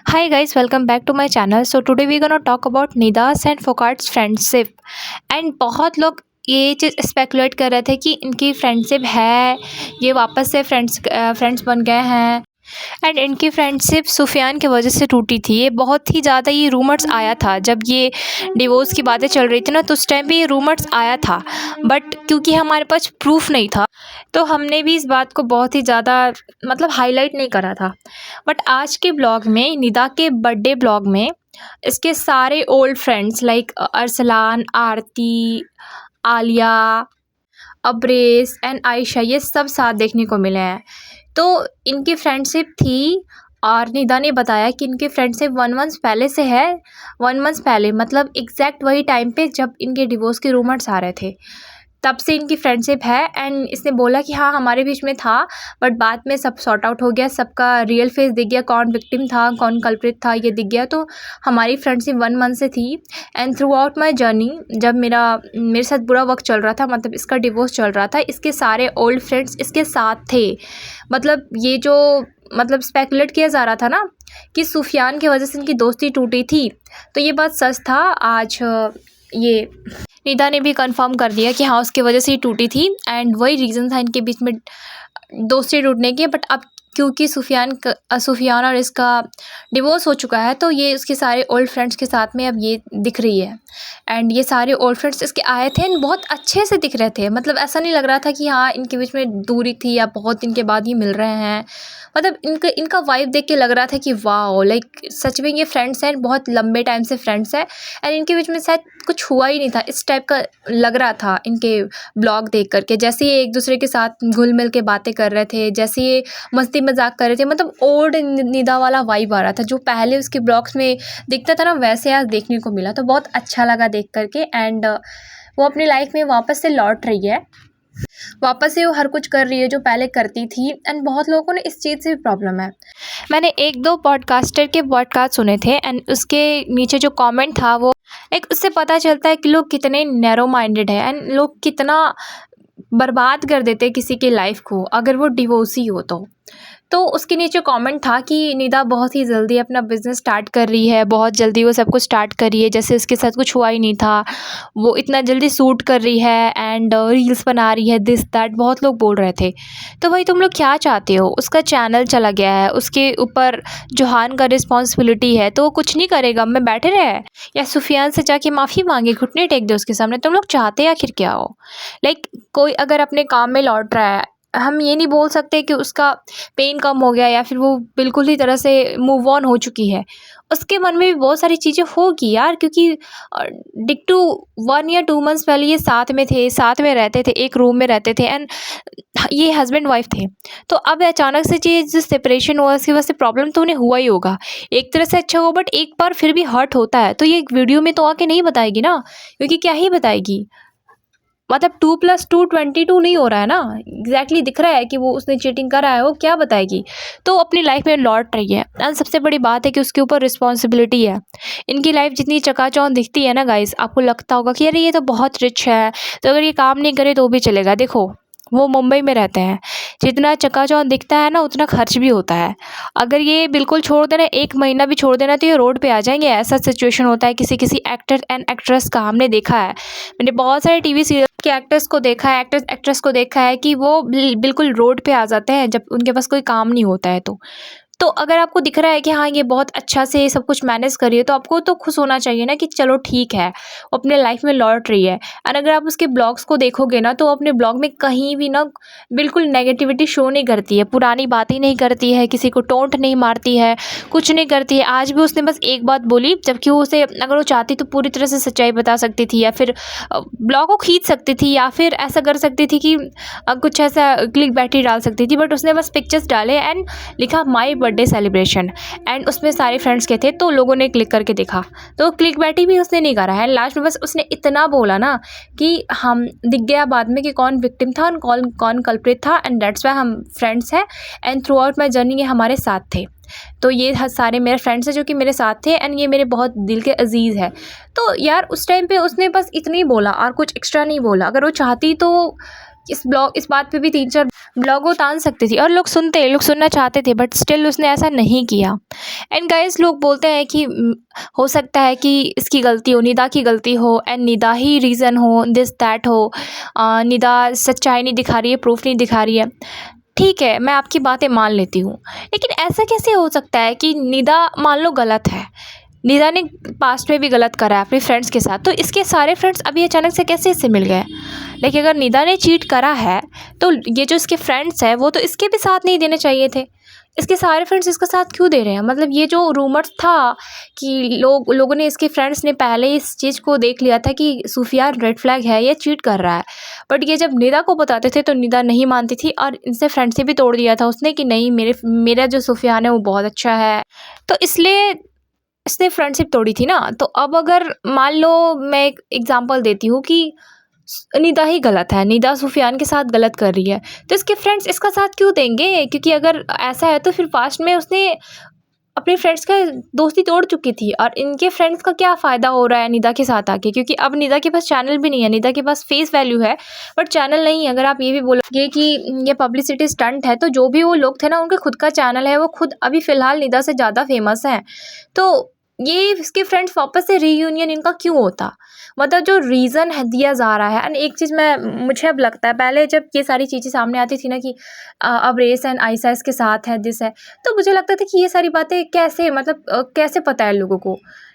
Hi guys, welcome back to my channel. So today we're gonna talk about Nida's and Foucault's friendship. And बहुत लोग ये चीज़ speculate कर रहे थे कि इनकी फ्रेंडशिप है, ये वापस से फ्रेंड्स बन गए हैं। एंड इनकी फ्रेंडशिप सुफियान की वजह से टूटी थी। ये बहुत ही ज़्यादा ये रूमर्स आया था जब ये डिवोर्स की बातें चल रही थी ना, तो उस टाइम पे ये रूमर्स आया था। बट क्योंकि हमारे पास प्रूफ नहीं था तो हमने भी इस बात को बहुत ही ज़्यादा हाईलाइट नहीं करा था। बट आज के ब्लॉग में, निदा के बर्थडे ब्लॉग में, इसके सारे old friends like Arsalan, Aarti, Alia, अब्रेस एंड आयशा, ये सब साथ देखने को मिले हैं। तो इनकी फ्रेंडशिप थी और निदा ने बताया कि इनकी फ्रेंडशिप 1 मंथ पहले से है। 1 मंथ पहले मतलब एग्जैक्ट वही टाइम पे जब इनके डिवोर्स के रूमर्स आ रहे थे, तब से इनकी फ्रेंडशिप है। एंड इसने बोला कि हाँ, हमारे बीच में था बट बाद में सब सॉर्ट आउट हो गया, सबका रियल फेस दिख गया, कौन विक्टिम था कौन कल्प्रिट था ये दिख गया। तो हमारी फ्रेंडशिप 1 मंथ से थी। And through out my journey, जब मेरे साथ बुरा वक्त चल रहा था, मतलब इसका डिवोर्स चल रहा था, इसके सारे ओल्ड फ्रेंड्स इसके साथ थे। ये जो स्पेकुलेट किया जा रहा था ना कि सुफियान की वजह से इनकी दोस्ती टूटी थी, तो ये बात सच था। आज ये निदा ने भी कंफर्म कर दिया कि हाँ, उसकी वजह से ही टूटी थी एंड वही रीज़न था इनके बीच में दोस्ती टूटने की। बट अब क्योंकि सुफियान और इसका डिवोर्स हो चुका है, तो ये उसके सारे ओल्ड फ्रेंड्स के साथ में अब ये दिख रही है। एंड ये सारे ओल्ड फ्रेंड्स इसके आए थे एंड बहुत अच्छे से दिख रहे थे। ऐसा नहीं लग रहा था कि हाँ, इनके बीच में दूरी थी या बहुत दिन के बाद ही मिल रहे हैं। इनका वाइब देख के लग रहा था कि वाओ, लाइक सच में ये फ्रेंड्स हैं, बहुत लंबे टाइम से फ्रेंड्स हैं। एंड इनके बीच में शायद कुछ हुआ ही नहीं था, इस टाइप का लग रहा था इनके ब्लॉग देख करके। जैसे ये एक दूसरे के साथ घुल मिल के बातें कर रहे थे, जैसे ये मस्ती मजाक कर रहे थे, ओल्ड निदा वाला वाइब आ रहा था जो पहले उसके ब्लॉग्स में दिखता था ना, वैसे आज देखने को मिला। तो बहुत अच्छा लगा देख करके। एंड वो अपनी लाइफ में वापस से लौट रही है, वापस से वो हर कुछ कर रही है जो पहले करती थी। एंड बहुत लोगों को ना इस चीज़ से भी प्रॉब्लम है। मैंने 1-2 पॉडकास्टर के पॉडकास्ट सुने थे एंड उसके नीचे जो कमेंट था, वो एक उससे पता चलता है कि लोग कितने नैरो माइंडेड है एंड लोग कितना बर्बाद कर देते किसी की लाइफ को अगर वो डिवोर्सी हो तो उसके नीचे कमेंट था कि निदा बहुत ही जल्दी अपना बिज़नेस स्टार्ट कर रही है, बहुत जल्दी वो सब कुछ स्टार्ट कर रही है, जैसे उसके साथ कुछ हुआ ही नहीं था। वो इतना जल्दी शूट कर रही है एंड रील्स बना रही है, दिस दैट बहुत लोग बोल रहे थे। तो भाई, तुम लोग क्या चाहते हो? उसका चैनल चला गया है, उसके ऊपर जोहान का रिस्पॉन्सिबिलिटी है, तो वो कुछ नहीं करेगा मैं बैठे रहे या सुफियान से जाके माफ़ी मांगे, घुटने टेक दे उसके सामने? तुम लोग चाहते आखिर क्या हो? कोई अगर अपने काम में लौट रहा है, हम ये नहीं बोल सकते कि उसका पेन कम हो गया या फिर वो बिल्कुल ही तरह से मूव ऑन हो चुकी है। उसके मन में भी बहुत सारी चीज़ें होगी यार, क्योंकि डिक्टू 1 या 2 मंथ्स पहले ये साथ में थे, साथ में रहते थे, एक रूम में रहते थे एंड ये हस्बैंड वाइफ थे। तो अब अचानक से ये जो सेपरेशन हुआ, उसकी वजह से प्रॉब्लम तो उन्हें हुआ ही होगा। एक तरह से अच्छा हुआ, बट एक बार फिर भी हर्ट होता है। तो ये वीडियो में तो आके नहीं बताएगी ना, क्योंकि क्या ही बताएगी? 2+2 22 नहीं हो रहा है ना, एग्जैक्टली दिख रहा है कि वो उसने चीटिंग करा है, वो क्या बताएगी? तो अपनी लाइफ में लौट रही है एंड सबसे बड़ी बात है कि उसके ऊपर रिस्पॉन्सिबिलिटी है। इनकी लाइफ जितनी चकाचौंध दिखती है ना गाइस, आपको लगता होगा कि अरे ये तो बहुत रिच है, तो अगर ये काम नहीं करे तो भी चलेगा। देखो, वो मुंबई में रहते हैं, जितना चकाचौंध दिखता है ना उतना खर्च भी होता है। अगर ये बिल्कुल छोड़ देना, 1 महीना भी छोड़ देना, तो ये रोड पे आ जाएंगे। ऐसा सिचुएशन होता है किसी किसी एक्टर एंड एक्ट्रेस का, हमने देखा है। मैंने बहुत सारे टीवी सीरियल के एक्टर्स को देखा है, एक्टर्स एक्ट्रेस को देखा है कि वो बिल्कुल रोड पे आ जाते हैं जब उनके पास कोई काम नहीं होता है। तो अगर आपको दिख रहा है कि हाँ, ये बहुत अच्छा से सब कुछ मैनेज कर रही है, तो आपको तो खुश होना चाहिए ना कि चलो ठीक है, वो अपने लाइफ में लौट रही है। और अगर आप उसके ब्लॉग्स को देखोगे ना, तो अपने ब्लॉग में कहीं भी ना बिल्कुल नेगेटिविटी शो नहीं करती है, पुरानी बातें नहीं करती है, किसी को टोंट नहीं मारती है, कुछ नहीं करती है। आज भी उसने बस एक बात बोली, जबकि वो उसे अगर वो चाहती तो पूरी तरह से सच्चाई बता सकती थी, या फिर ब्लॉग को खींच सकती थी, या फिर ऐसा कर सकती थी कि कुछ ऐसा क्लिक बैठी डाल सकती थी। बट उसने बस पिक्चर्स डाले एंड लिखा माई बर्थडे सेलिब्रेशन एंड उसमें सारे फ्रेंड्स के थे, तो लोगों ने क्लिक करके देखा। तो क्लिक बैठी भी उसने नहीं करा है। लास्ट में बस उसने इतना बोला ना कि हम दिख गया बाद में कि कौन विक्टिम था और कौन कल्प्रिट था, एंड दैट्स वाई हम फ्रेंड्स हैं and through out my journey ये हमारे साथ थे। तो ये सारे मेरे फ्रेंड्स हैं जो कि मेरे साथ थे एंड ये मेरे बहुत दिल के अजीज़ है। तो यार, उस टाइम पे उसने बस इतना ही बोला और कुछ एक्स्ट्रा नहीं बोला। अगर वो चाहती तो इस बात पे भी 3-4 ब्लॉग वो तान सकती थी और लोग सुनना चाहते थे, बट स्टिल उसने ऐसा नहीं किया। एंड गाइस, लोग बोलते हैं कि हो सकता है कि इसकी गलती हो, निदा की गलती हो, एंड निदा ही रीज़न हो, दिस दैट हो, निदा सच्चाई नहीं दिखा रही है, प्रूफ नहीं दिखा रही है। ठीक है, मैं आपकी बातें मान लेती हूँ, लेकिन ऐसा कैसे हो सकता है कि निदा मान लो गलत है, निदा ने पास्ट में भी गलत करा है अपने फ्रेंड्स के साथ, तो इसके सारे फ्रेंड्स अभी अचानक से कैसे इससे मिल गए? लेकिन अगर निदा ने चीट करा है, तो ये जो इसके फ्रेंड्स हैं वो तो इसके भी साथ नहीं देने चाहिए थे। इसके सारे फ्रेंड्स इसका साथ क्यों दे रहे हैं? मतलब ये जो रूमर्स था कि लोगों ने, इसके फ्रेंड्स ने पहले इस चीज़ को देख लिया था कि सुफियान रेड फ्लैग है, ये चीट कर रहा है। बट ये जब निदा को बताते थे तो निदा नहीं मानती थी और इनसे फ्रेंडशिप भी तोड़ दिया था उसने कि नहीं, मेरा जो सुफियान है वो बहुत अच्छा है। तो इसलिए इसने फ्रेंडशिप तोड़ी थी ना। तो अब अगर मान लो, मैं एक एग्जांपल देती हूँ कि निदा ही गलत है, निदा सुफियान के साथ गलत कर रही है, तो इसके फ्रेंड्स इसका साथ क्यों देंगे? क्योंकि अगर ऐसा है तो फिर पास्ट में उसने अपने फ्रेंड्स का दोस्ती तोड़ चुकी थी, और इनके फ्रेंड्स का क्या फ़ायदा हो रहा है निदा के साथ आके? क्योंकि अब निदा के पास चैनल भी नहीं है, निदा के पास फेस वैल्यू है बट चैनल नहीं है। अगर आप ये भी बोलोगे कि ये पब्लिसिटी स्टंट है, तो जो भी वो लोग थे ना, उनके खुद का चैनल है, वो खुद अभी फ़िलहाल निदा से ज़्यादा फेमस हैं। तो ये इसके फ्रेंड्स वापस से रीयूनियन इनका क्यों होता? मतलब जो रीज़न है दिया जा रहा है। एंड एक चीज़ मुझे अब लगता है, पहले जब ये सारी चीज़ें सामने आती थी ना कि अब रेस एंड आयशा इसके साथ है, दिस है, तो मुझे लगता था कि ये सारी बातें कैसे, मतलब कैसे पता है लोगों को?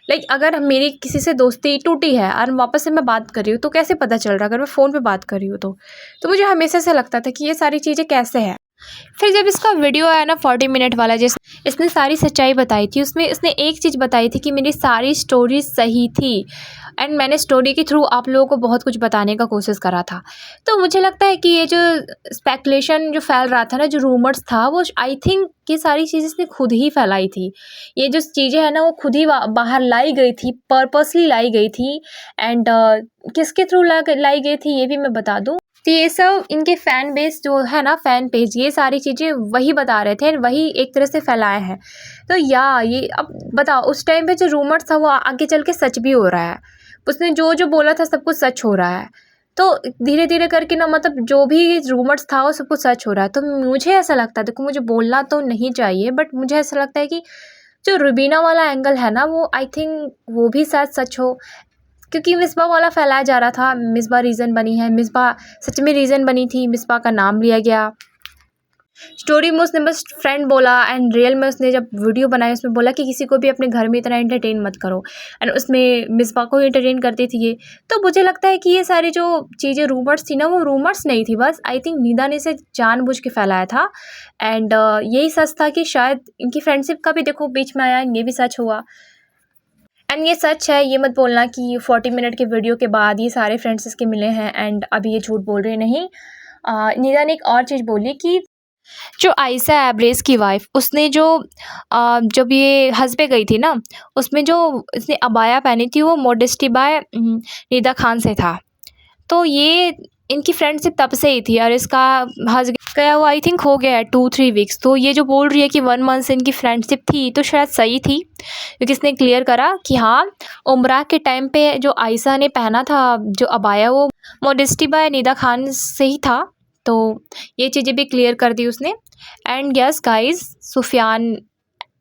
लाइक अगर मेरी किसी से दोस्ती टूटी है और वापस से मैं बात कर रही हूँ, तो कैसे पता चल रहा है अगर मैं फ़ोन पे बात कर रही हूँ तो? तो मुझे हमेशा से लगता था कि ये सारी चीज़ें कैसे है। फिर जब इसका वीडियो आया ना 40 मिनट वाला, जिस इसने सारी सच्चाई बताई थी, उसमें इसने एक चीज़ बताई थी कि मेरी सारी स्टोरी सही थी एंड मैंने स्टोरी के थ्रू आप लोगों को बहुत कुछ बताने का कोशिश करा था। तो मुझे लगता है कि ये जो स्पेकुलेशन जो फैल रहा था ना, जो रूमर्स था, वो आई थिंक ये सारी चीज़ें इसने खुद ही फैलाई थी। ये जो चीज़ें हैं ना, वो खुद ही बाहर लाई गई थी, पर्पसली लाई गई थी। एंड किसके थ्रू लाई गई थी ये भी मैं बता दूँ। तो ये सब इनके फ़ैन बेस जो है ना, फ़ैन पेज, ये सारी चीज़ें वही बता रहे थे, वही एक तरह से फैलाए हैं। तो ये अब बताओ, उस टाइम पे जो रूमर्स था वो आगे चल के सच भी हो रहा है। उसने जो बोला था सब कुछ सच हो रहा है। तो धीरे-धीरे करके ना, मतलब जो भी रूमर्स था वो सब कुछ सच हो रहा है। तो मुझे ऐसा लगता है, देखो मुझे बोलना तो नहीं चाहिए, बट मुझे ऐसा लगता है कि जो रुबीना वाला एंगल है ना, वो आई थिंक वो भी शायद सच हो। क्योंकि मिसबा वाला फैलाया जा रहा था, मिसबा रीज़न बनी है, मिसबा सच में रीज़न बनी थी, मिसबा का नाम लिया गया। स्टोरी में उसने बस फ्रेंड बोला एंड रियल में उसने जब वीडियो बनाई उसमें बोला कि किसी को भी अपने घर में इतना एंटरटेन मत करो, एंड उसमें मिसबा को एंटरटेन करती थी ये। तो मुझे लगता है कि ये सारी जो चीज़ें रूमर्स थी ना, वो रूमर्स नहीं थी, बस आई थिंक निदा ने इसे जानबूझ के फैलाया था। एंड यही सच था कि शायद इनकी फ्रेंडशिप का भी देखो बीच में आया, ये भी सच हुआ। एंड ये सच है, ये मत बोलना कि 40 मिनट के वीडियो के बाद ये सारे फ्रेंड्स इसके मिले हैं एंड अभी ये झूठ बोल रहे हैं, नहीं। निदा ने एक और चीज़ बोली कि जो आयशा एब्रेस की वाइफ, उसने जब ये हज पे गई थी ना, उसमें जो इसने अबाया पहनी थी वो मॉडेस्टी बाय निदा खान से था। तो ये इनकी फ्रेंडशिप तब से ही थी और इसका हज गया हुआ आई थिंक हो गया है 2-3 वीक्स। तो ये जो बोल रही है कि 1 मंथ से इनकी फ्रेंडशिप थी, तो शायद सही थी, क्योंकि इसने क्लियर करा कि हाँ, उम्रा के टाइम पे जो आयशा ने पहना था जो अबाया, वो मॉडेस्टी बाय निदा खान से ही था। तो ये चीज़ें भी क्लियर कर दी उसने। एंड यस गाइस,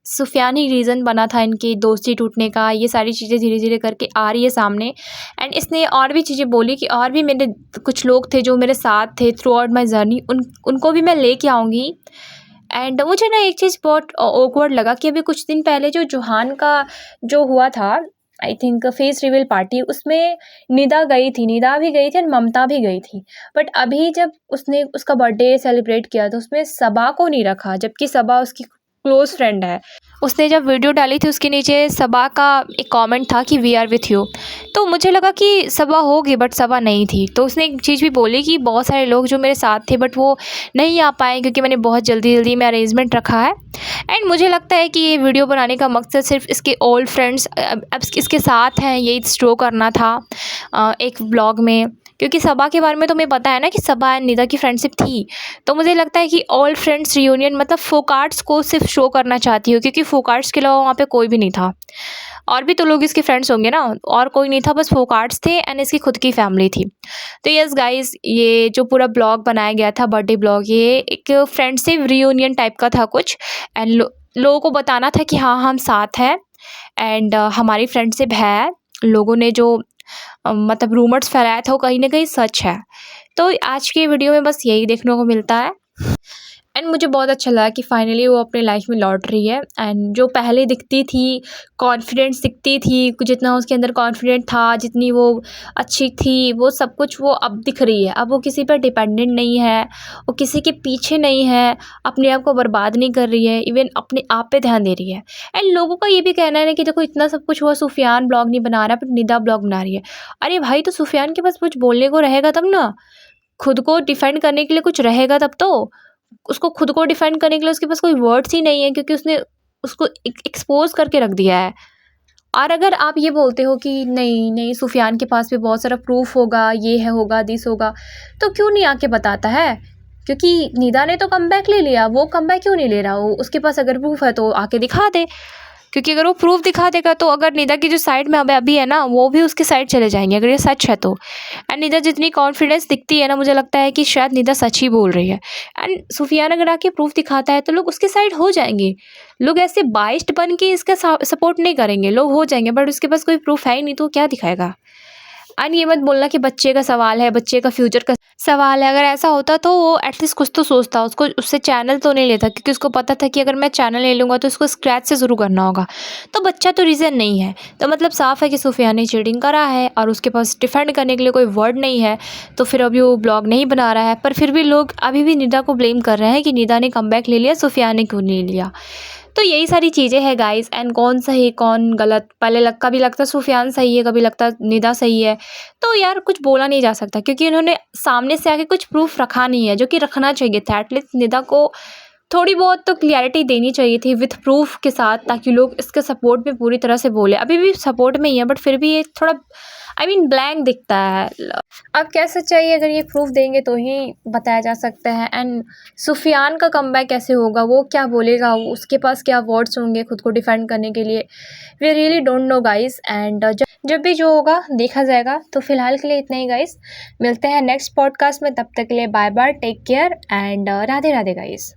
सुफियान ही रीज़न बना था इनकी दोस्ती टूटने का। ये सारी चीज़ें धीरे धीरे करके आ रही है सामने। एंड इसने और भी चीज़ें बोली कि और भी मेरे कुछ लोग थे जो मेरे साथ थे थ्रू आउट माई जर्नी, उनको भी मैं लेके आऊँगी। एंड मुझे ना एक चीज़ बहुत ऑकवर्ड लगा कि अभी कुछ दिन पहले जो जुहान का जो हुआ था, I think face reveal party, उसमें निदा भी गई थी और ममता भी गई थी। बट अभी जब उसने उसका बर्थडे सेलिब्रेट किया तो उसमें सबा को नहीं रखा, जबकि सबा उसकी क्लोज़ फ्रेंड है। उसने जब वीडियो डाली थी उसके नीचे सबा का एक कमेंट था कि वी आर विथ यू। तो मुझे लगा कि सबा होगी, बट सबा नहीं थी। तो उसने एक चीज़ भी बोली कि बहुत सारे लोग जो मेरे साथ थे बट वो नहीं आ पाए क्योंकि मैंने बहुत जल्दी में अरेंजमेंट रखा है। एंड मुझे लगता है कि ये वीडियो बनाने का मकसद सिर्फ इसके ओल्ड फ्रेंड्स अब इसके साथ हैं यही शो करना था एक व्लॉग में। क्योंकि सबा के बारे में तो मुझे पता है ना कि सबा एंड निदा की फ्रेंडशिप थी। तो मुझे लगता है कि ओल्ड फ्रेंड्स रियूनियन मतलब फोकार्ट्स को सिर्फ शो करना चाहती हूँ, क्योंकि फोकार्ट्स के अलावा वहाँ पे कोई भी नहीं था। और भी तो लोग इसके फ्रेंड्स होंगे ना, और कोई नहीं था, बस फोगाट्स थे एंड इसकी खुद की फैमिली थी। तो यस गाइस, ये जो पूरा ब्लॉग बनाया गया था, बर्थडे ब्लॉग, ये एक फ्रेंडशिप रियूनियन टाइप का था कुछ। एंड लोगों को बताना था कि हाँ, हम साथ हैं एंड हमारी फ्रेंडशिप है। लोगों ने जो मतलब रूमर्स फैलाया था वो कहीं ना कहीं सच है। तो आज के वीडियो में बस यही देखने को मिलता है एंड मुझे बहुत अच्छा लगा कि फाइनली वो अपने लाइफ में लौट रही है। एंड जो पहले दिखती थी, कॉन्फिडेंस दिखती थी, जितना उसके अंदर कॉन्फिडेंट था, जितनी वो अच्छी थी, वो सब कुछ वो अब दिख रही है। अब वो किसी पर डिपेंडेंट नहीं है, वो किसी के पीछे नहीं है, अपने आप को बर्बाद नहीं कर रही है, इवन अपने आप पे ध्यान दे रही है। एंड लोगों का ये भी कहना है ना कि देखो, इतना सब कुछ हुआ, सुफियान ब्लॉग नहीं बना रहा पर निदा ब्लॉग बना रही है। अरे भाई, तो सुफियान के पास कुछ बोलने को रहेगा तब ना, खुद को डिफेंड करने के लिए कुछ रहेगा तब तो। उसको खुद को डिफेंड करने के लिए उसके पास कोई वर्ड्स ही नहीं है, क्योंकि उसने उसको एक्सपोज करके रख दिया है। और अगर आप ये बोलते हो कि नहीं नहीं, सुफियान के पास भी बहुत सारा प्रूफ होगा, ये है, होगा, दिस होगा, तो क्यों नहीं आके बताता है? क्योंकि निदा ने तो कमबैक ले लिया, वो कमबैक क्यों नहीं ले रहा? वो उसके पास अगर प्रूफ है तो आके दिखा दे। क्योंकि अगर वो प्रूफ दिखा देगा तो अगर निदा की जो साइड में अभी है ना, वो भी उसके साइड चले जाएंगे, अगर ये सच है तो। एंड निदा जितनी कॉन्फिडेंस दिखती है ना, मुझे लगता है कि शायद निदा सच ही बोल रही है। एंड सुफियान अगर आके प्रूफ दिखाता है तो लोग उसके साइड हो जाएंगे। लोग ऐसे बाइस्ड बन के इसका सपोर्ट नहीं करेंगे, लोग हो जाएंगे, बट उसके पास कोई प्रूफ है ही नहीं तो क्या दिखाएगा? एंड ये मत बोलना कि बच्चे का सवाल है, बच्चे का फ्यूचर का सवाल है। अगर ऐसा होता तो वो एटलीस्ट कुछ तो सोचता, उसको उससे चैनल तो नहीं लेता, क्योंकि उसको पता था कि अगर मैं चैनल ले लूँगा तो उसको स्क्रैच से शुरू करना होगा। तो बच्चा तो रीज़न नहीं है। तो मतलब साफ़ है कि सुफियान ने चीटिंग करा है और उसके पास डिफेंड करने के लिए कोई वर्ड नहीं है, तो फिर अभी वो ब्लॉग नहीं बना रहा है। पर फिर भी लोग अभी भी निदा को ब्लेम कर रहे हैं कि निदा ने कमबैक ले लिया, सुफियान ने क्यों नहीं लिया। तो यही सारी चीज़ें हैं गाइस। एंड कौन सही कौन गलत, पहले कभी लगता सुफियान सही है, कभी लगता निदा सही है। तो यार कुछ बोला नहीं जा सकता, क्योंकि इन्होंने सामने से आके कुछ प्रूफ रखा नहीं है, जो कि रखना चाहिए था। एटलीस्ट निदा को थोड़ी बहुत तो क्लियरिटी देनी चाहिए थी विथ प्रूफ के साथ, ताकि लोग इसके सपोर्ट में पूरी तरह से बोले। अभी भी सपोर्ट में ही है, बट फिर भी ये थोड़ा ब्लैंक दिखता है। अब क्या सच्चाई, अगर ये प्रूफ देंगे तो ही बताया जा सकता है। एंड सुफियान का कमबैक कैसे होगा, वो क्या बोलेगा, उसके पास क्या वर्ड्स होंगे खुद को डिफेंड करने के लिए, we really don't know guys. And जब भी जो होगा देखा जाएगा। तो फिलहाल के लिए इतना ही गाइस, मिलते हैं नेक्स्ट पॉडकास्ट में, तब तक के लिए bye bye, take care and Radhe Radhe guys.